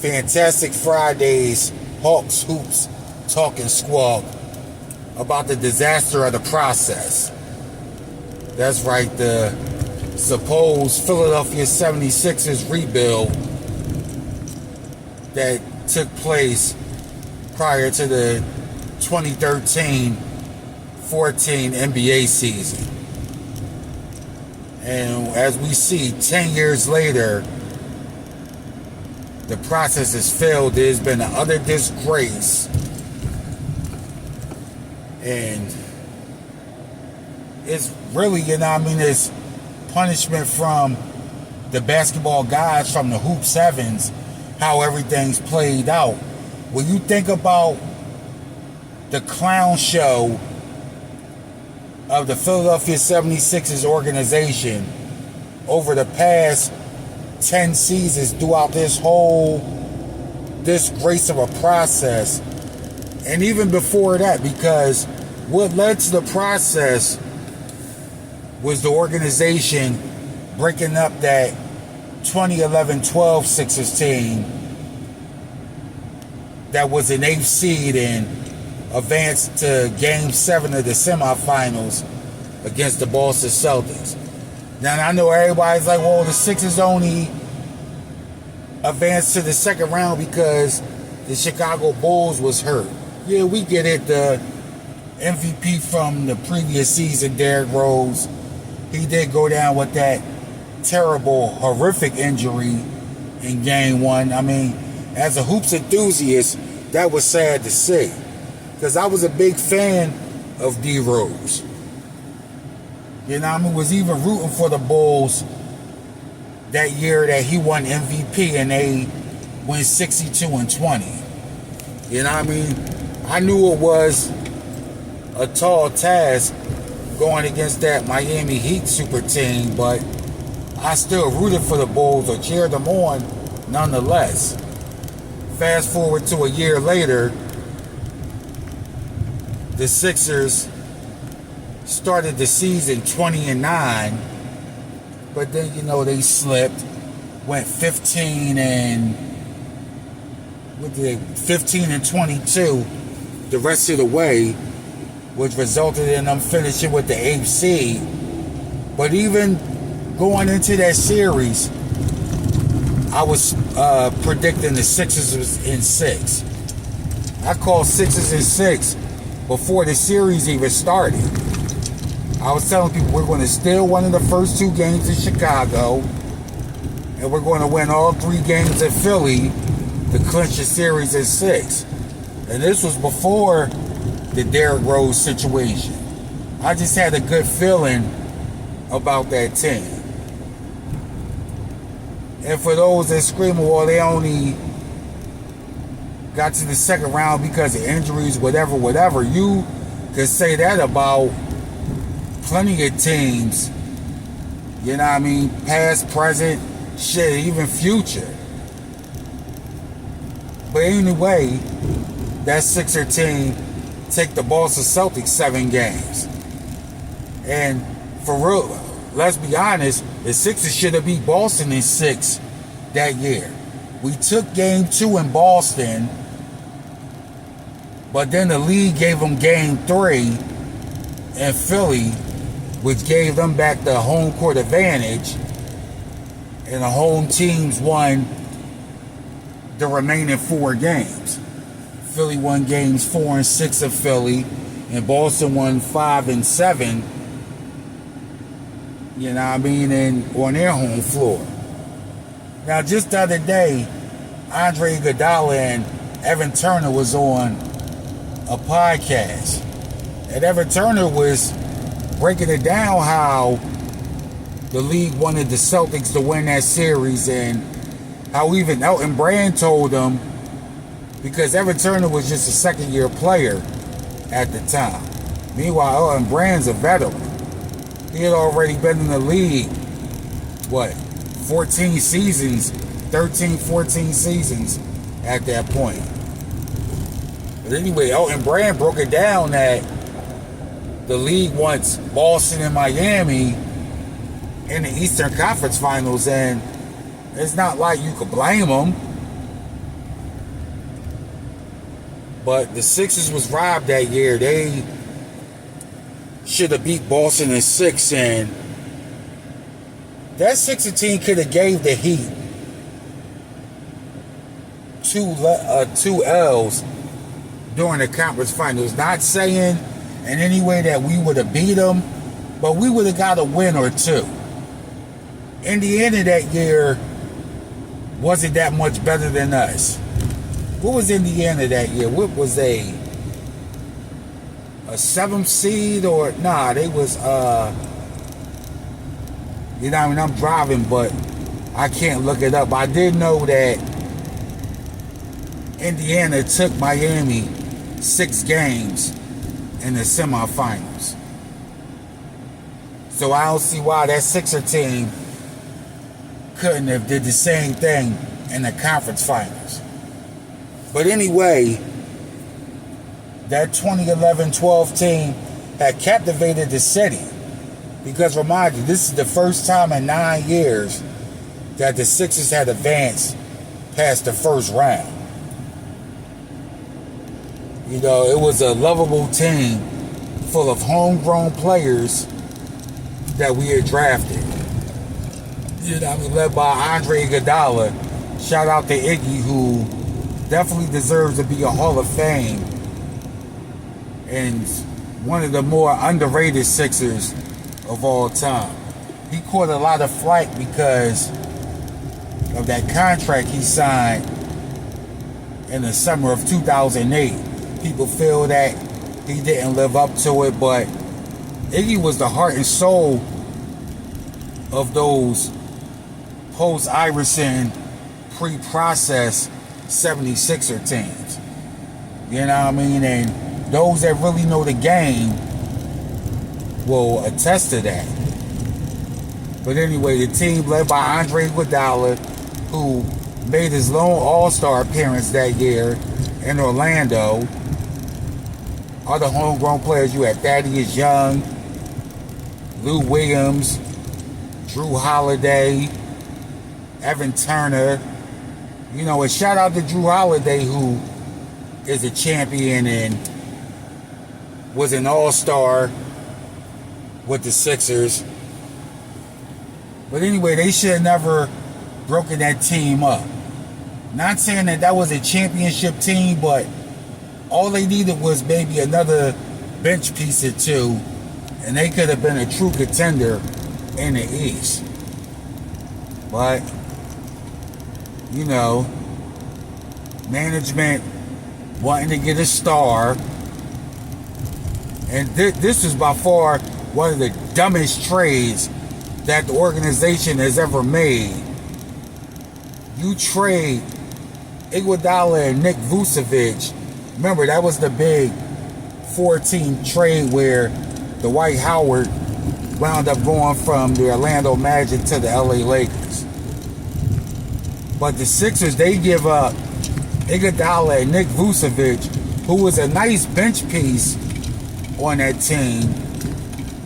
Fantastic Fridays, Hawks, Hoops, Tawk, and Squawk about the disaster of the process. That's right, the supposed Philadelphia 76ers rebuild that took place prior to the 2013-14 NBA season. And as we see, 10 years later, the process has failed. There's been another disgrace. And it's really, it's punishment from the basketball guys, from the Hoop Sevens, how everything's played out. When you think about the clown show of the Philadelphia 76ers organization over the past 10 seasons throughout this whole disgrace of a process, and even before that, because what led to the process was the organization breaking up that 2011-12 Sixers team that was an 8th seed and advanced to Game 7 of the semifinals against the Boston Celtics. Now, I know everybody's like, well, the Sixers only advanced to the second round because the Chicago Bulls was hurt. Yeah, we get it. The MVP from the previous season, Derrick Rose, he did go down with that terrible, horrific injury in Game 1. As a hoops enthusiast, that was sad to see, because I was a big fan of D Rose. Was even rooting for the Bulls that year that he won MVP and they went 62-20. I knew it was a tall task going against that Miami Heat super team, but I still rooted for the Bulls or cheered them on nonetheless. Fast forward to a year later, the Sixers started the season 20-9, but then they slipped, went 15-22 the rest of the way, which resulted in them finishing with the 8th seed. But even going into that series, I was predicting the Sixers was in 6. I called Sixers in 6 before the series even started. I was telling people we're going to steal one of the first 2 games in Chicago, and we're going to win all 3 games in Philly to clinch the series in 6. And this was before the Derrick Rose situation. I just had a good feeling about that team. And for those that scream, well, they only got to the second round because of injuries, whatever, you could say that about plenty of teams. Past, present, shit, even future. But anyway, that Sixer team take the Boston Celtics 7 games. And for real, let's be honest, the Sixers should have beat Boston in 6 that year. We took Game 2 in Boston, but then the league gave them Game 3 in Philly, which gave them back the home court advantage, and the home teams won the remaining 4 games. Philly won games 4 and 6 of Philly, and Boston won 5 and 7, and on their home floor. Now, just the other day, Iguodala and Evan Turner was on a podcast, and Evan Turner was breaking it down how the league wanted the Celtics to win that series, and how even Elton Brand told them, because Evan Turner was just a second-year player at the time. Meanwhile, Elton Brand's a veteran. He had already been in the league, 14 seasons, 13, 14 seasons at that point. But anyway, Elton Brand broke it down that the league wants Boston and Miami in the Eastern Conference Finals, and it's not like you could blame them. But the Sixers was robbed that year. They should have beat Boston in 6, and that Sixers team could have gave the Heat two L's during the conference finals. Not saying in any way that we would have beat them, but we would have got a win or two. Indiana that year wasn't that much better than us. What was Indiana that year? What was a 7th seed or nah? They was you know, I mean, I'm driving, but I can't look it up. I did know that Indiana took Miami 6 games in the semifinals. So I don't see why that Sixer team couldn't have did the same thing in the conference finals. But anyway, that 2011-12 team had captivated the city. Because remind you, this is the first time in 9 years that the Sixers had advanced past the first round. You know, it was a lovable team full of homegrown players that we had drafted. You know, led by Andre Iguodala. Shout out to Iggy, who definitely deserves to be a Hall of Fame and one of the more underrated Sixers of all time. He caught a lot of flack because of that contract he signed in the summer of 2008. People feel that he didn't live up to it, but Iggy was the heart and soul of those post-Iverson, pre-process 76er teams. You know what I mean? And those that really know the game will attest to that. But anyway, the team led by Andre Iguodala, who made his lone All-Star appearance that year in Orlando. Other homegrown players, you had Thaddeus Young, Lou Williams, Jrue Holiday, Evan Turner. You know, a shout out to Jrue Holiday, who is a champion and was an all-star with the Sixers. But anyway, they should have never broken that team up. Not saying that that was a championship team, but all they needed was maybe another bench piece or two, and they could have been a true contender in the East. But, you know, management wanting to get a star, and this is by far one of the dumbest trades that the organization has ever made. You trade Iguodala and Nick Vucevic. Remember, that was the big 4-team trade where Dwight Howard wound up going from the Orlando Magic to the LA Lakers. But the Sixers, they give up Iguodala and Nick Vucevic, who was a nice bench piece on that team,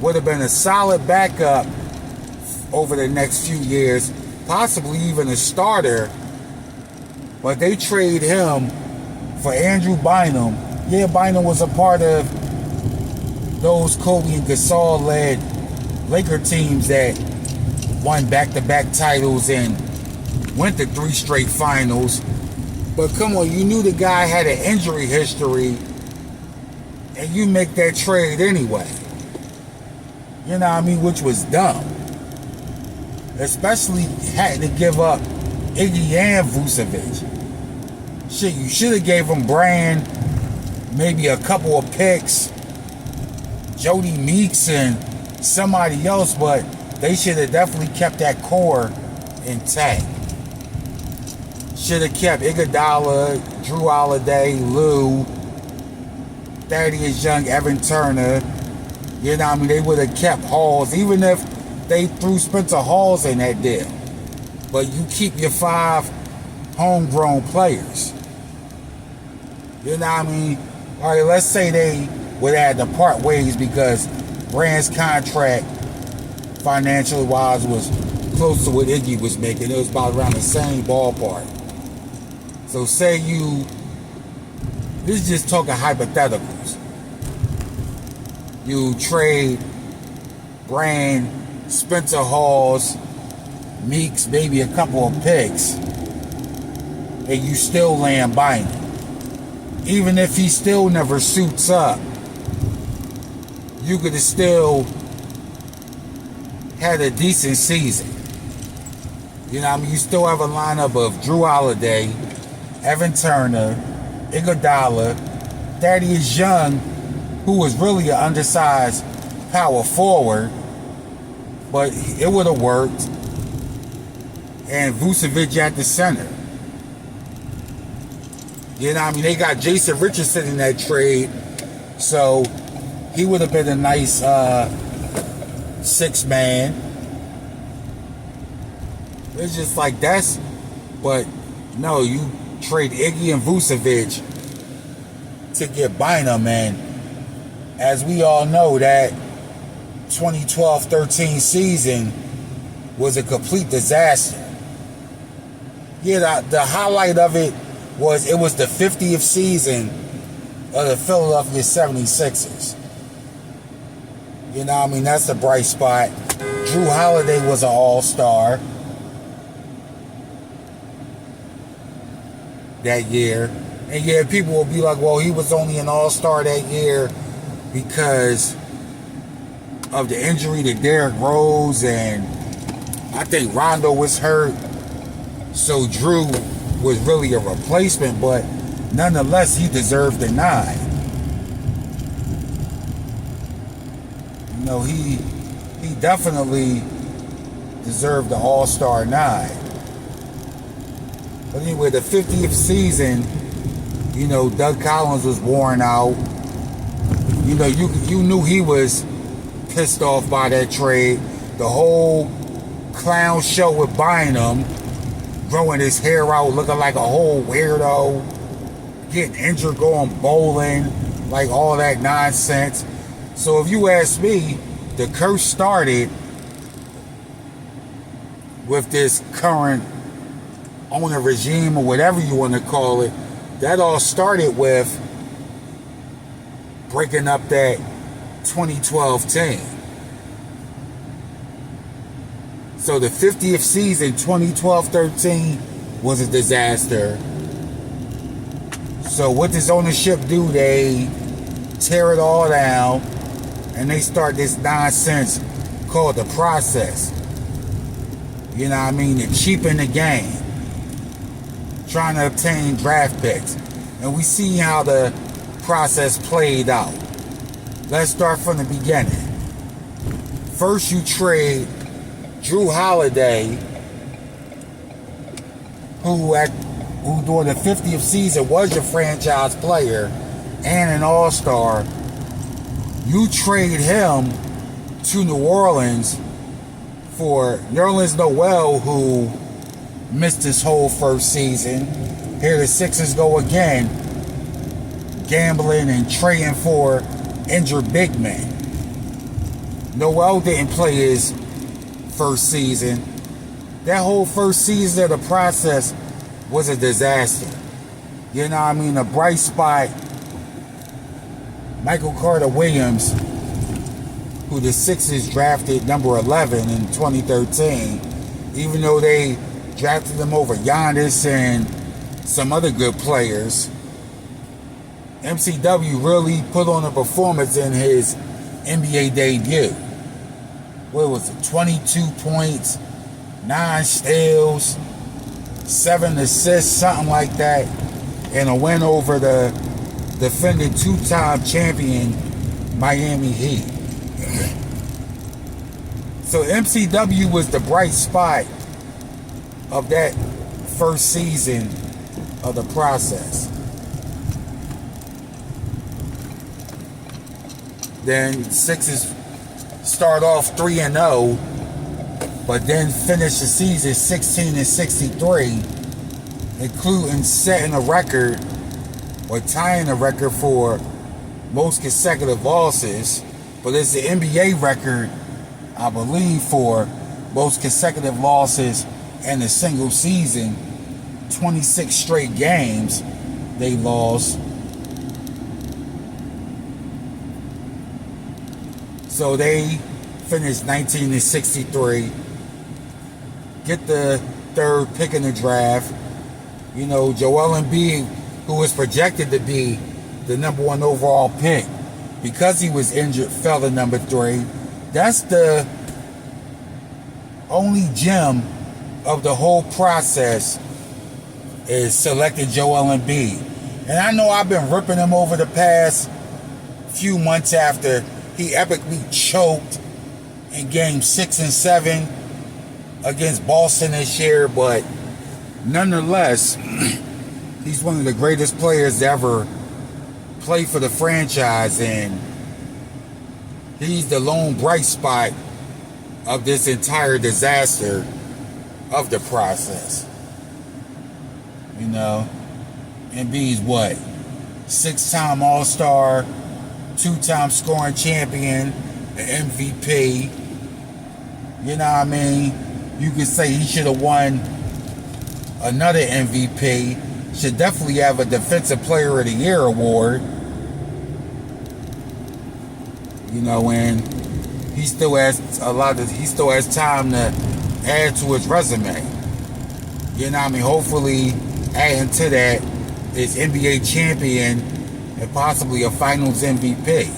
would have been a solid backup over the next few years, possibly even a starter. But they trade him for Andrew Bynum. Yeah, Bynum was a part of those Kobe and Gasol-led Laker teams that won back-to-back titles and went to 3 straight finals. But come on, you knew the guy had an injury history, and you make that trade anyway. You know what I mean? Which was dumb. Especially having to give up Iggy and Vucevic. Shit, you should have gave him Brand, maybe a couple of picks, Jody Meeks and somebody else, but they should have definitely kept that core intact. Should have kept Iguodala, Jrue Holiday, Lou, Thaddeus Young, Evan Turner. You know what I mean? They would have kept Halls, even if they threw Spencer Halls in that deal. But you keep your 5 homegrown players. You know what I mean? All right, let's say they would have had to part ways because Brand's contract, financially wise, was close to what Iggy was making. It was about around the same ballpark. So say you This is just talking hypotheticals. You trade Brand, Spencer Halls, Meeks, maybe a couple of picks, and you still land Bynum. Even if he still never suits up, you could have still had a decent season. You know what I mean? You still have a lineup of Jrue Holiday, Evan Turner, Iguodala, Thaddeus Young, who was really an undersized power forward, but it would have worked, and Vucevic at the center. You know what I mean? They got Jason Richardson in that trade, so he would have been a nice six-man. It's just like that's, but no, you trade Iggy and Vucevic to get Bynum, and as we all know, that 2012-13 season was a complete disaster. Yeah, the highlight of it was the 50th season of the Philadelphia 76ers. You know what I mean? That's the bright spot. Jrue Holiday was an all-star that year. And yeah, people will be like, well, he was only an all-star that year because of the injury to Derrick Rose, and I think Rondo was hurt, so Jrue was really a replacement, but nonetheless, he deserved the 9. You know, he definitely deserved the All-Star 9. But anyway, the 50th season, you know, Doug Collins was worn out. You know, you knew he was pissed off by that trade. The whole clown show with Bynum, growing his hair out, looking like a whole weirdo, getting injured, going bowling, like all that nonsense. So if you ask me, the curse started with this current owner regime, or whatever you want to call it. That all started with breaking up that 2012 team. So the 50th season, 2012-13, was a disaster. So what does ownership do? They tear it all down, and they start this nonsense called the process. You know what I mean? To cheapen the game, trying to obtain draft picks. And we see how the process played out. Let's start from the beginning. First, you trade Jrue Holiday, who during the 50th season was your franchise player and an all-star. You trade him to New Orleans for Nerlens Noel, who missed his whole first season. Here the Sixers go again, gambling and trading for injured big men. Noel didn't play his first season. That whole first season of the process was a disaster. You know what I mean? A bright spot, Michael Carter-Williams, who the Sixers drafted number 11 in 2013, even though they drafted him over Giannis and some other good players. MCW really put on a performance in his NBA debut. What was it? 22 points, 9 steals, 7 assists, something like that, and a win over the defending 2-time champion Miami Heat. So MCW was the bright spot of that first season of the process. Then Sixers start off 3-0, but then finish the season 16-63, including setting a record or tying a record for most consecutive losses. But it's the NBA record, I believe, for most consecutive losses in a single season. 26 straight games they lost. So they finished 19-63. Get the third pick in the draft. You know, Joel Embiid, who was projected to be the number 1 overall pick, because he was injured, fell to number 3. That's the only gem of the whole process, is selecting Joel Embiid. And I know I've been ripping him over the past few months after he epically choked in game 6 and 7 against Boston this year, but nonetheless, he's one of the greatest players to ever play for the franchise, and he's the lone bright spot of this entire disaster of the process. You know, Embiid's what? 6-time All-Star, 2-time scoring champion, an MVP. You know what I mean? You could say he should have won another MVP. Should definitely have a Defensive Player of the Year award. You know, and he still has time to add to his resume. You know what I mean? Hopefully, adding to that is NBA champion and possibly a Finals MVP.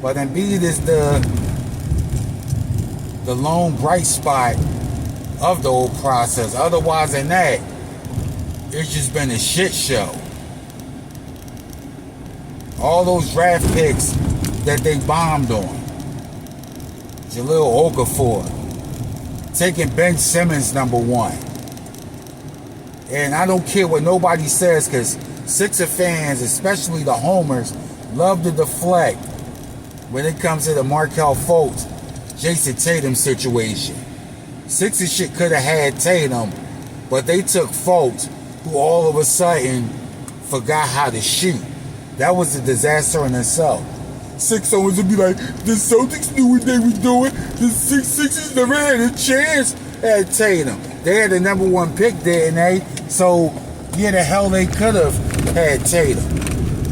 But Embiid is the lone bright spot of the whole process. Otherwise than that, it's just been a shit show. All those draft picks that they bombed on. Jahlil Okafor. Taking Ben Simmons number 1. And I don't care what nobody says, because Sixer fans, especially the homers, love to deflect when it comes to the Markelle Fultz, Jason Tatum situation. Sixers shit could have had Tatum, but they took Fultz, who all of a sudden forgot how to shoot. That was a disaster in itself. Six owners would be like, the Celtics knew what they were doing. The Sixers never had a chance at Tatum. They had the number 1 pick, didn't they? So, yeah, the hell they could have had Tatum.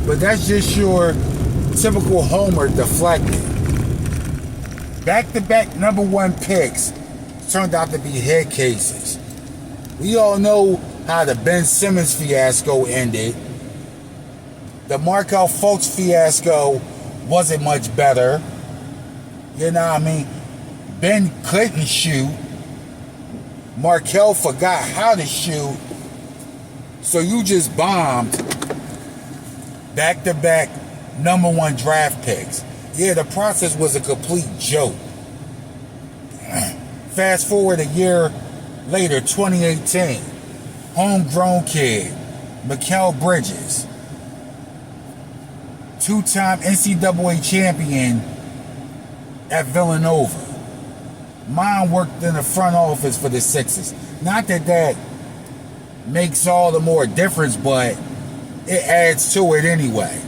But that's just your typical homer deflecting. Back-to-back number 1 picks turned out to be head cases. We all know how the Ben Simmons fiasco ended. The Markelle Fultz fiasco wasn't much better. You know what I mean? Ben couldn't shoot. Markelle forgot how to shoot. So you just bombed back-to-back number 1 draft picks. Yeah, the process was a complete joke. Fast forward a year later, 2018. Homegrown kid, Mikal Bridges. 2-time NCAA champion at Villanova. Mine worked in the front office for the Sixers. Not that that makes all the more difference, but it adds to it anyway.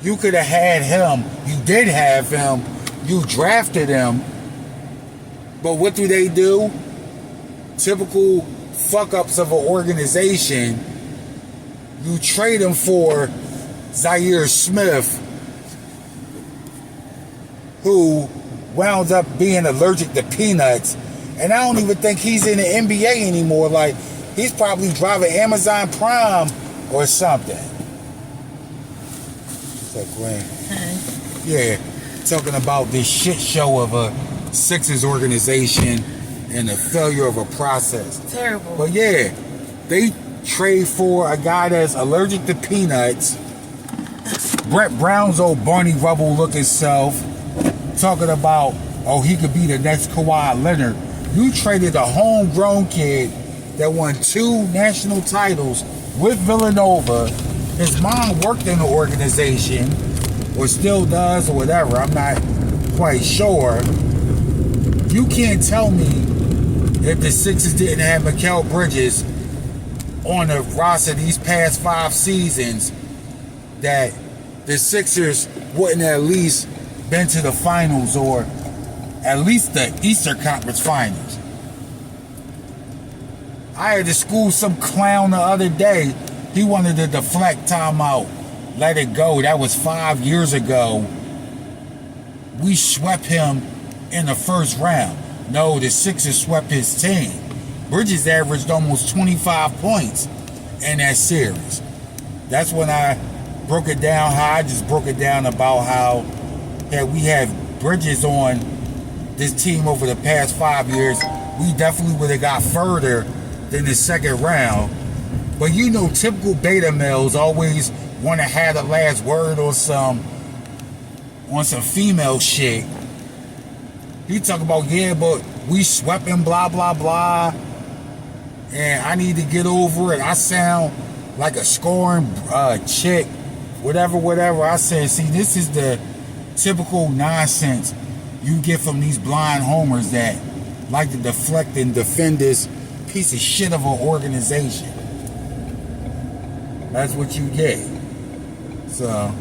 You could have had him. You did have him. You drafted him. But what do? Typical fuck-ups of an organization. You trade him for Zaire Smith, who wound up being allergic to peanuts, and I don't even think he's in the NBA anymore. Like, he's probably driving Amazon Prime or something. What's up, Gwen? Hi. Yeah, talking about this shit show of a Sixers organization and the failure of a process. Terrible. But yeah, they trade for a guy that's allergic to peanuts. Brett Brown's old Barney Rubble looking self talking about, oh, he could be the next Kawhi Leonard. You traded a homegrown kid that won 2 national titles with Villanova. His mom worked in the organization, or still does, or whatever. I'm not quite sure. You can't tell me if the Sixers didn't have Mikal Bridges on the roster these past 5 seasons that the Sixers wouldn't at least been to the finals, or at least the Eastern Conference Finals. I had to school some clown the other day. He wanted to deflect timeout, let it go. That was 5 years ago we swept him in the first round. No, the Sixers swept his team. Bridges averaged almost 25 points in that series. That's when I broke it down, how I just broke it down about how that we have Bridges on this team over the past 5 years. We definitely would have got further than the second round. But you know, typical beta males always want to have the last word on some female shit. He talk about, yeah, but we swept him, blah, blah, blah. And I need to get over it. I sound like a scoring chick, whatever. I said, see, this is the typical nonsense you get from these blind homers that like to deflect and defend this piece of shit of an organization. That's what you get. So,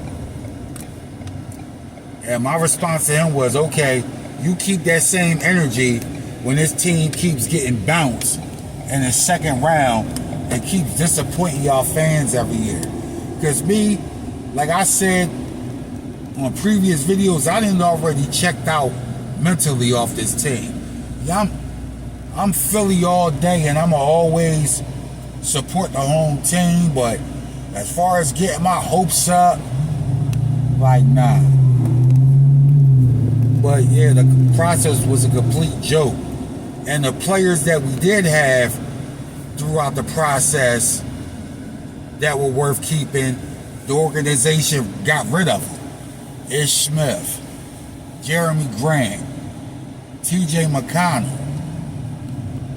and my response to him was, okay, you keep that same energy when this team keeps getting bounced in the second round and keeps disappointing y'all fans every year. Because me, like I said on previous videos, I didn't already checked out mentally off this team. Yeah, I'm Philly all day and I'ma always support the home team, but as far as getting my hopes up, like, nah. But yeah, the process was a complete joke. And the players that we did have throughout the process that were worth keeping, the organization got rid of them. Ish Smith, Jeremy Grant, TJ McConnell.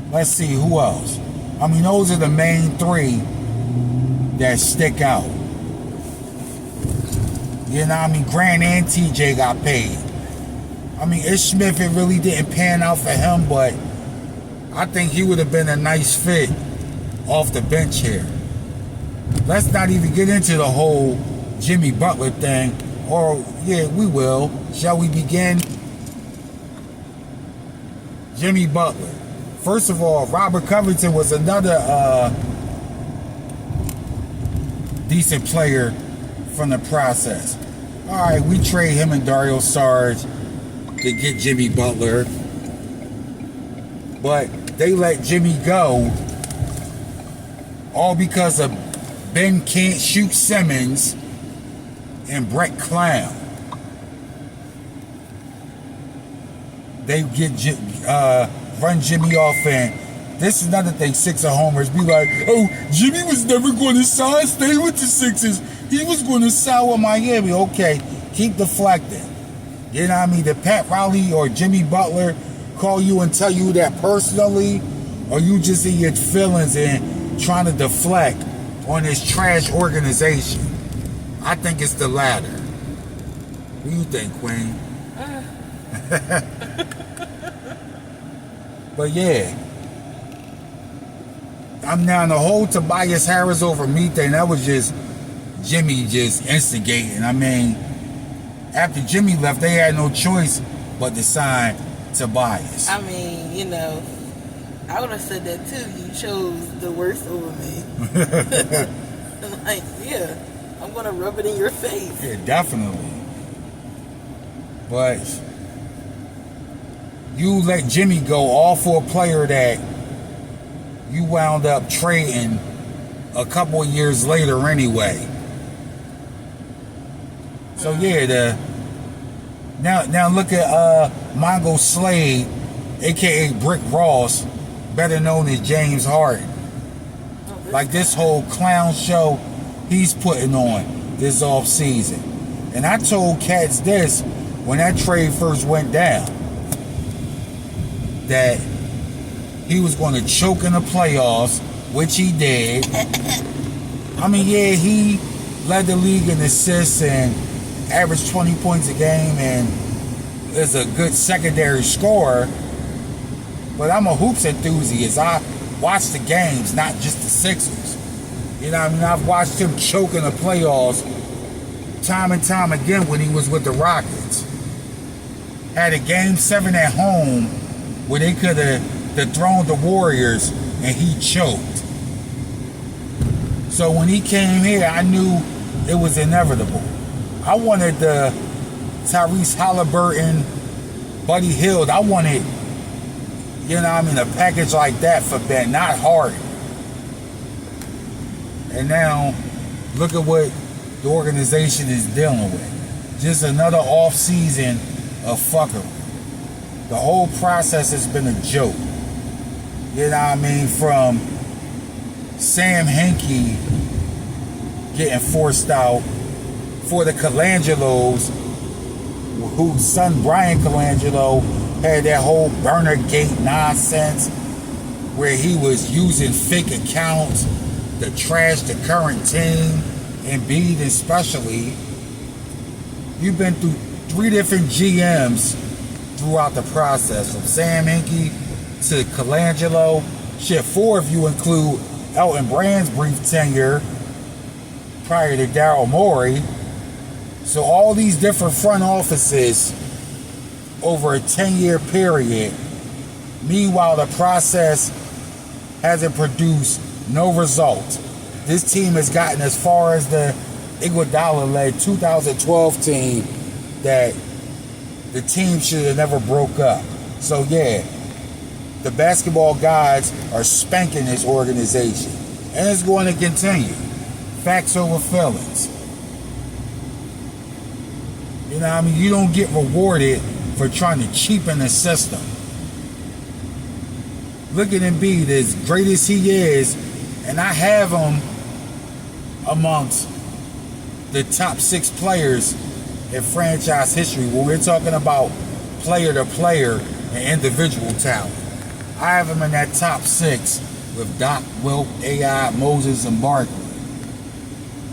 Let's see, who else? I mean, those are the main three that stick out. You know what I mean? Grant and TJ got paid. I mean, Ish Smith, it really didn't pan out for him, but I think he would have been a nice fit off the bench here. Let's not even get into the whole Jimmy Butler thing. Or, yeah, we will. Shall we begin? Jimmy Butler. First of all, Robert Covington was another decent player from the process. All right, we trade him and Dario Saric to get Jimmy Butler. But they let Jimmy go all because of Ben Can't Shoot Simmons and Brett Clown. They get run Jimmy off, and this is another thing. Sixer homers be like, oh, Jimmy was never going to stay with the Sixers. He was going to sign with Miami. Okay, keep deflecting. You know what I mean? Did Pat Riley or Jimmy Butler call you and tell you that personally? Or you just in your feelings and trying to deflect on this trash organization? I think it's the latter. What do you think, Queen? But yeah, I'm now in the whole Tobias Harris over me thing. That was just Jimmy just instigating. I mean, after Jimmy left, they had no choice but to sign Tobias. I mean, you know, I would have said that too. You chose the worst over me. Like, yeah, I'm gonna rub it in your face. Yeah, definitely. But you let Jimmy go all for a player that you wound up trading a couple of years later anyway. So yeah, now look at Mongo Slade, aka Brick Ross, better known as James Harden. Like this whole clown show he's putting on this off season. And I told cats this when that trade first went down, that he was going to choke in the playoffs, which he did. I mean, yeah, he led the league in assists and averaged 20 points a game and is a good secondary scorer. But I'm a hoops enthusiast. I watch the games, not just the Sixers. You know what I mean? I've watched him choke in the playoffs time and time again when he was with the Rockets. Had a game 7 at home where they could have dethroned the Warriors and he choked. So when he came here, I knew it was inevitable. I wanted the Tyrese Halliburton, Buddy Hield. I wanted, you know what I mean, a package like that for Ben, not Harden. And now, look at what the organization is dealing with. Just another off season of fuckery. The whole process has been a joke. You know what I mean? From Sam Hinkie getting forced out for the Colangelos, whose son Brian Colangelo had that whole burner gate nonsense where he was using fake accounts to trash the current team, Embiid especially. You've been through 3 different GMs throughout the process, from Sam Hinkie to Colangelo. Shit, 4 if you include Elton Brand's brief tenure prior to Daryl Morey. So all these different front offices over a 10-year period. Meanwhile, the process hasn't produced no result. This team has gotten as far as the Iguodala-led 2012 team that the team should have never broke up. So yeah, the basketball gods are spanking this organization. And it's going to continue. Facts over feelings. You know what I mean? You don't get rewarded for trying to cheapen the system. Look at Embiid, as great as he is, and I have him amongst the top 6 players in franchise history when we're talking about player to player and individual talent. I have him in that top 6 with Doc, Wilt, AI, Moses, and Barkley.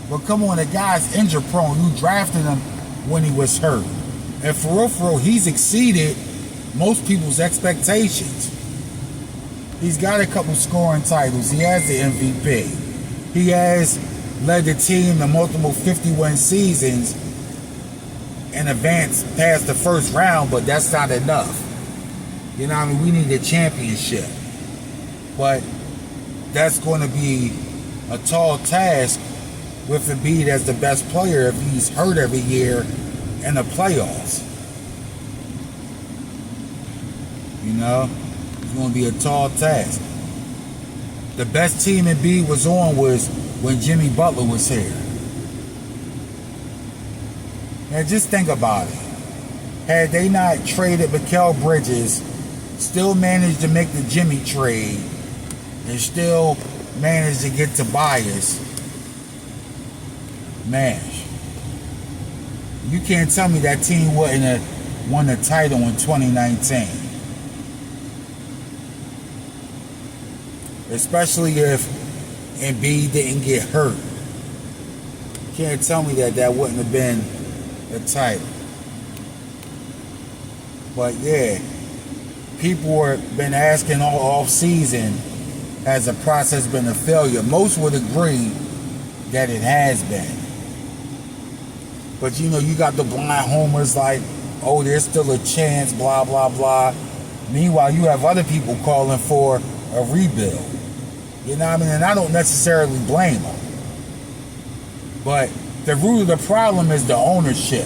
But come on, the guy's injury prone. You drafted him when he was hurt. And for real, he's exceeded most people's expectations. He's got a couple scoring titles. He has the MVP. He has led the team to multiple 50-win seasons and advanced past the first round, but that's not enough. You know what I mean? We need a championship. But that's going to be a tall task with Embiid as the best player if he's hurt every year in the playoffs. You know? It's going to be a tall task. The best team Embiid was on was when Jimmy Butler was here. Now just think about it. Had they not traded Mikal Bridges, still managed to make the Jimmy trade, and still managed to get Tobias, man, you can't tell me that team wouldn't have won the title in 2019. Especially if Embiid didn't get hurt. You can't tell me that wouldn't have been a title. But yeah, people have been asking all off season, has the process been a failure? Most would agree that it has been. But you know, you got the blind homers like, oh, there's still a chance, blah, blah, blah. Meanwhile, you have other people calling for a rebuild. You know what I mean? And I don't necessarily blame them. But the root of the problem is the ownership.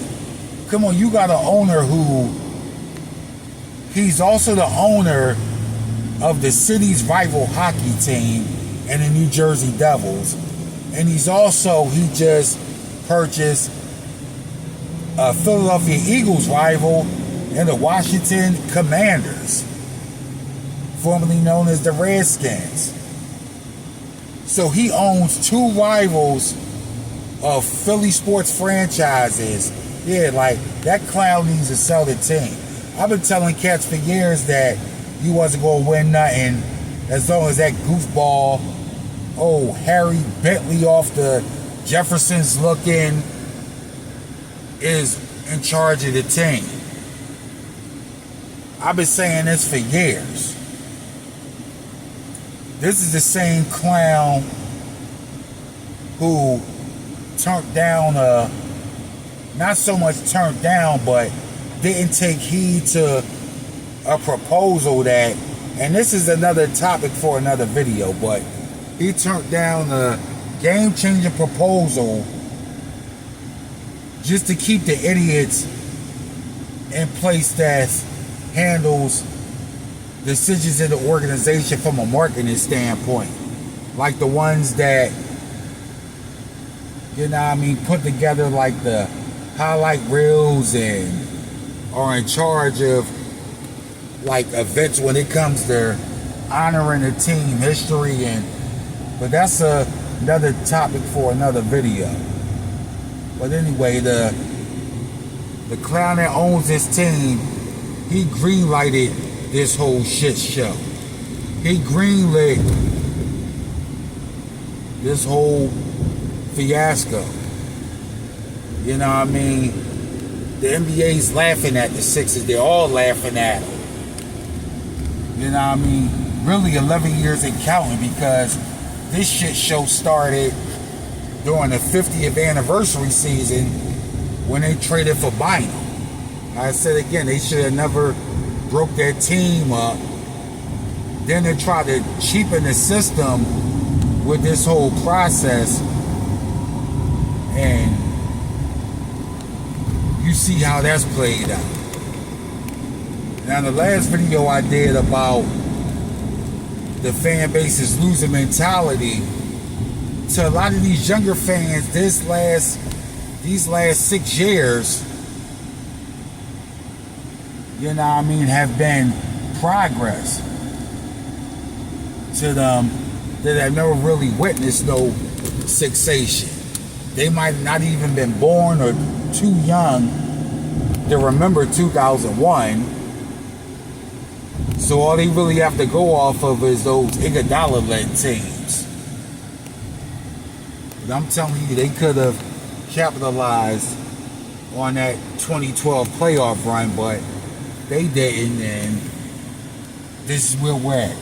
Come on, you got an owner who, he's also the owner of the city's rival hockey team and the New Jersey Devils. And he just purchased a Philadelphia Eagles rival and the Washington Commanders, formerly known as the Redskins. So he owns 2 rivals of Philly sports franchises. Yeah, like, that clown needs to sell the team. I've been telling cats for years that he wasn't going to win nothing as long as that goofball, Harry Bentley off the Jeffersons looking, is in charge of the team. I've been saying this for years. This is the same clown who turned down not so much turned down, but didn't take heed to a proposal that, and this is another topic for another video, but he turned down a game-changing proposal just to keep the idiots in place that handles decisions in the organization from a marketing standpoint. Like the ones that, you know what I mean, put together like the highlight reels and are in charge of like events when it comes to honoring the team history. But that's another topic for another video. But anyway, the clown that owns this team, he greenlighted this whole shit show. He greenlit this whole fiasco. You know what I mean? The NBA's laughing at the Sixers. They're all laughing at them. You know what I mean? Really 11 years and counting, because this shit show started during the 50th anniversary season when they traded for Bynum. I said again, they should have never broke their team up. Then they tried to cheapen the system with this whole process, and you see how that's played out. Now, the last video I did about the fan base's losing mentality, to a lot of these younger fans, these last 6 years, you know what I mean, have been progress to them that have never really witnessed no succession. They might not even been born or too young to remember 2001. So all they really have to go off of is those Iguodala-led teams. But I'm telling you, they could have capitalized on that 2012 playoff run, but they didn't, and this is where we're at.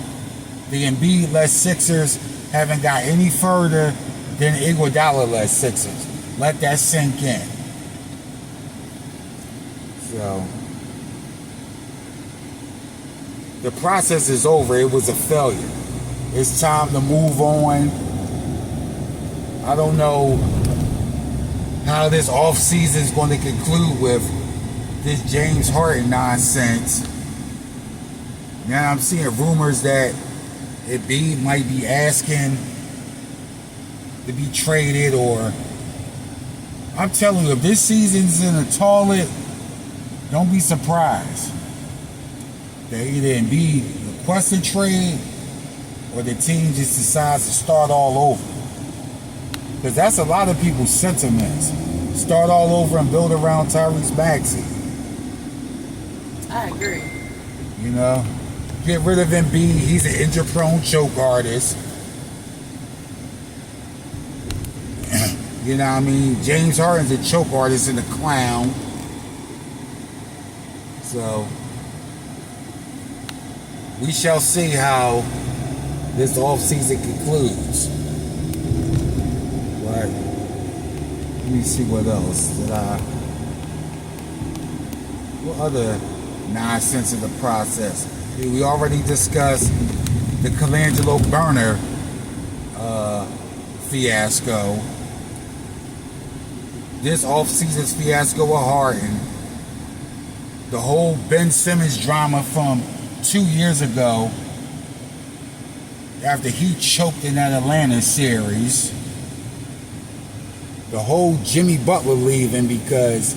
The Embiid-led Sixers haven't got any further than Iguodala-led Sixers. Let that sink in. So, the process is over. It was a failure. It's time to move on. I don't know how this offseason is going to conclude with this James Harden nonsense. Now I'm seeing rumors that Embiid might be asking to be traded, or I'm telling you, if this season's in the toilet, don't be surprised. They either Embiid request a trade, or the team just decides to start all over. Because that's a lot of people's sentiments. Start all over and build around Tyrese Maxey. I agree. You know? Get rid of Embiid. He's an injury-prone choke artist. You know what I mean? James Harden's a choke artist and a clown. So, we shall see how this offseason concludes. But, let me see what else. What other nonsense in the process? We already discussed the Colangelo Burner fiasco. This offseason's fiasco with Harden. The whole Ben Simmons drama from 2 years ago, after he choked in that Atlanta series. The whole Jimmy Butler leaving because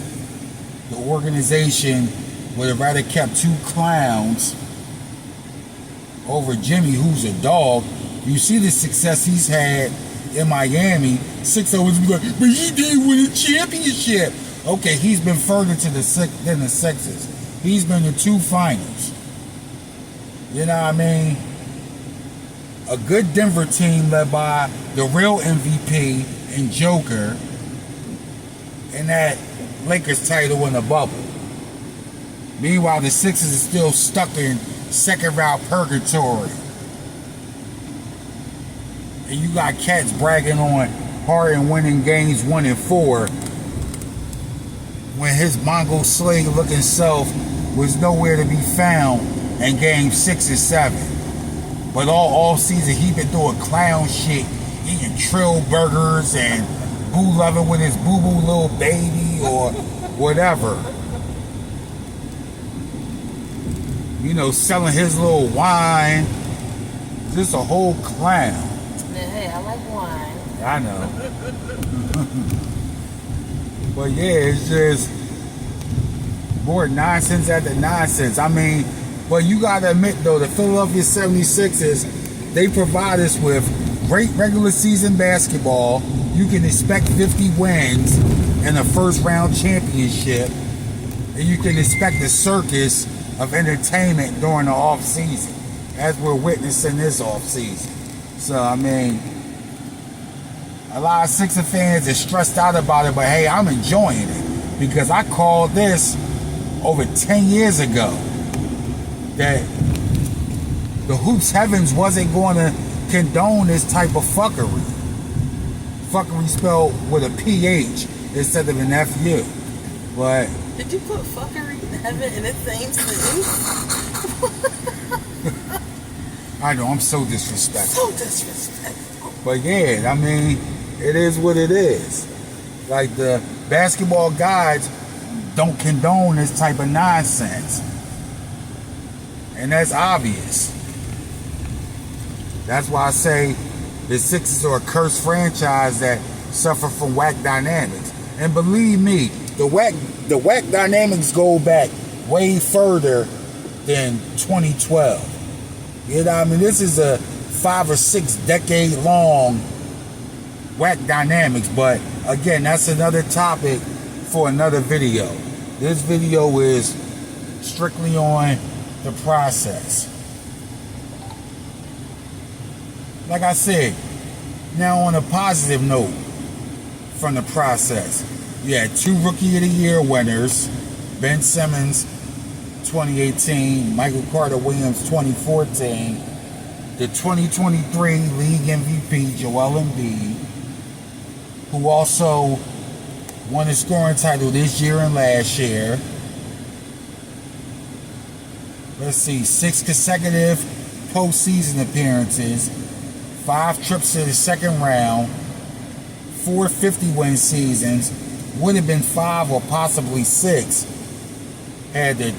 the organization would have rather kept 2 clowns over Jimmy, who's a dog. You see the success he's had in Miami. 6 always be like, but he didn't win a championship. Okay, he's been further than the Sixers. He's been to 2 finals. You know what I mean? A good Denver team led by the real MVP and Joker, and that Lakers title in the bubble. Meanwhile, the Sixers are still stuck in second round purgatory. And you got cats bragging on Harden winning games 1 and 4 when his Mongol slave looking self was nowhere to be found in game 6 and 7. But all season he been doing clown shit, eating Trill burgers and boo loving with his boo-boo little baby or whatever. you know, selling his little wine. Just a whole clown. Hey, I like wine. I know. But yeah, it's just more nonsense after nonsense. I mean, but you gotta admit though, the Philadelphia 76ers, they provide us with great regular season basketball. You can expect 50 wins and a first round championship. And you can expect a circus of entertainment during the off season, as we're witnessing this off season. So I mean, a lot of Sixer fans are stressed out about it, but hey, I'm enjoying it because I called this over 10 years ago that the Hoops Heavens wasn't going to condone this type of fuckery. Fuckery spelled with a PH instead of an FU. But did you put fuckery in heaven in the same sentence? I know, I'm so disrespectful. So disrespectful. But yeah, I mean, it is what it is. Like, the basketball gods don't condone this type of nonsense. And that's obvious. That's why I say the Sixers are a cursed franchise that suffer from whack dynamics. And believe me, the whack dynamics go back way further than 2012. You know what I mean? This is a 5 or 6 decade long whack dynamics, but again, that's another topic for another video. This video is strictly on the process. Like I said, now on a positive note from the process, you had 2 Rookie of the Year winners, Ben Simmons 2018, Michael Carter Williams 2014, the 2023 League MVP Joel Embiid, who also won the scoring title this year and last year. Let's see, 6 consecutive postseason appearances, 5 trips to the second round, 4 50-win seasons, would have been 5 or possibly 6 had the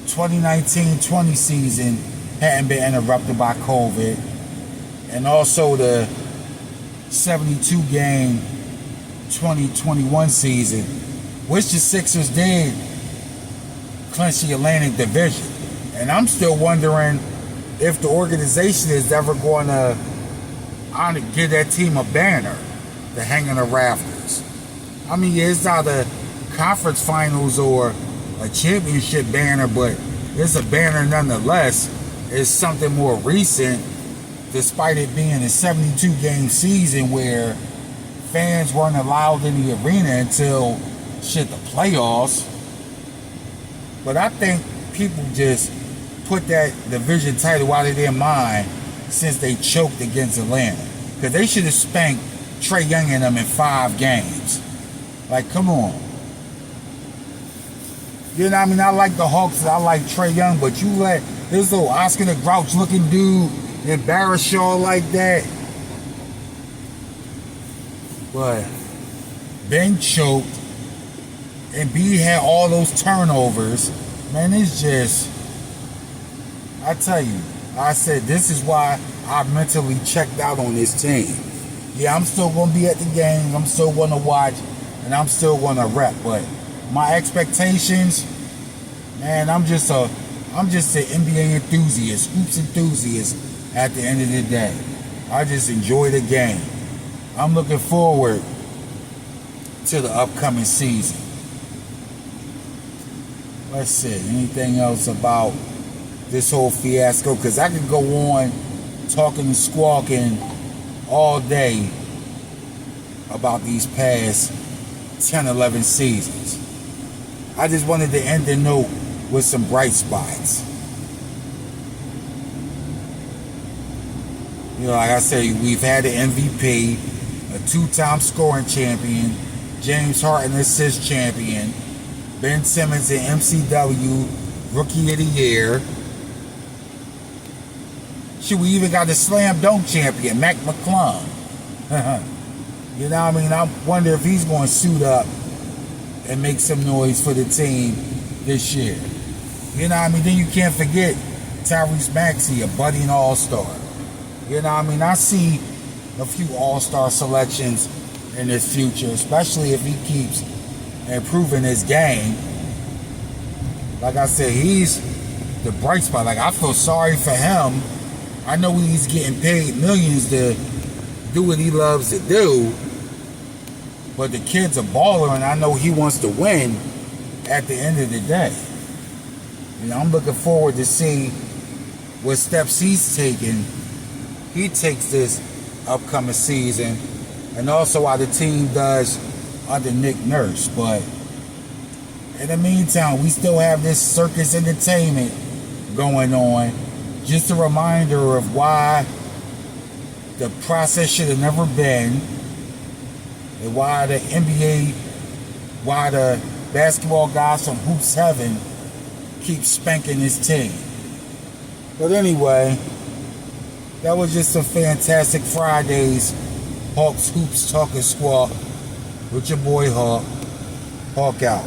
2019-20 season hadn't been interrupted by COVID, and also the 72-game 2021 season, which the Sixers did clinch the Atlantic Division. And I'm still wondering if the organization is ever going to give that team a banner to hang in the rafters. I mean, it's not a conference finals or a championship banner, but it's a banner nonetheless. It's something more recent, despite it being a 72-game season where fans weren't allowed in the arena until the playoffs. But I think people just put that division title out of their mind since they choked against Atlanta. Because they should have spanked Trae Young and them in 5 games. Like, come on. You know what I mean? I like the Hawks and I like Trae Young, but you let this little Oscar the Grouch looking dude embarrass y'all like that. But Ben choked, and B had all those turnovers. Man, it's just, I tell you, I said this is why I mentally checked out on this team. Yeah, I'm still going to be at the games, I'm still going to watch, and I'm still going to rep, but my expectations, man, I'm just an NBA enthusiast, hoops enthusiast at the end of the day. I just enjoy the game. I'm looking forward to the upcoming season. Let's see, anything else about this whole fiasco? Because I could go on talking and squawking all day about these past 10, 11 seasons. I just wanted to end the note with some bright spots. You know, like I say, we've had an MVP, a 2-time scoring champion, James Harden assist champion, Ben Simmons an MCW Rookie of the Year. Shit, we even got the slam dunk champion, Mac McClung. You know what I mean? I wonder if he's going to suit up and make some noise for the team this year. You know what I mean? Then you can't forget Tyrese Maxey, a budding all-star. You know what I mean? I see a few all-star selections in his future, especially if he keeps improving his game. Like I said, he's the bright spot. Like, I feel sorry for him. I know he's getting paid millions to do what he loves to do, but the kid's a baller, and I know he wants to win at the end of the day. You know, I'm looking forward to see what steps he takes this upcoming season, and also how the team does under Nick Nurse. But in the meantime, we still have this circus entertainment going on. Just a reminder of why the process should have never been, and why the NBA, why the basketball guys from Hoops Heaven keep spanking his team. But anyway, that was just some fantastic Fridays. Hawks, Hoops, Talk, and Squawk with your boy Hawk. Hawk out.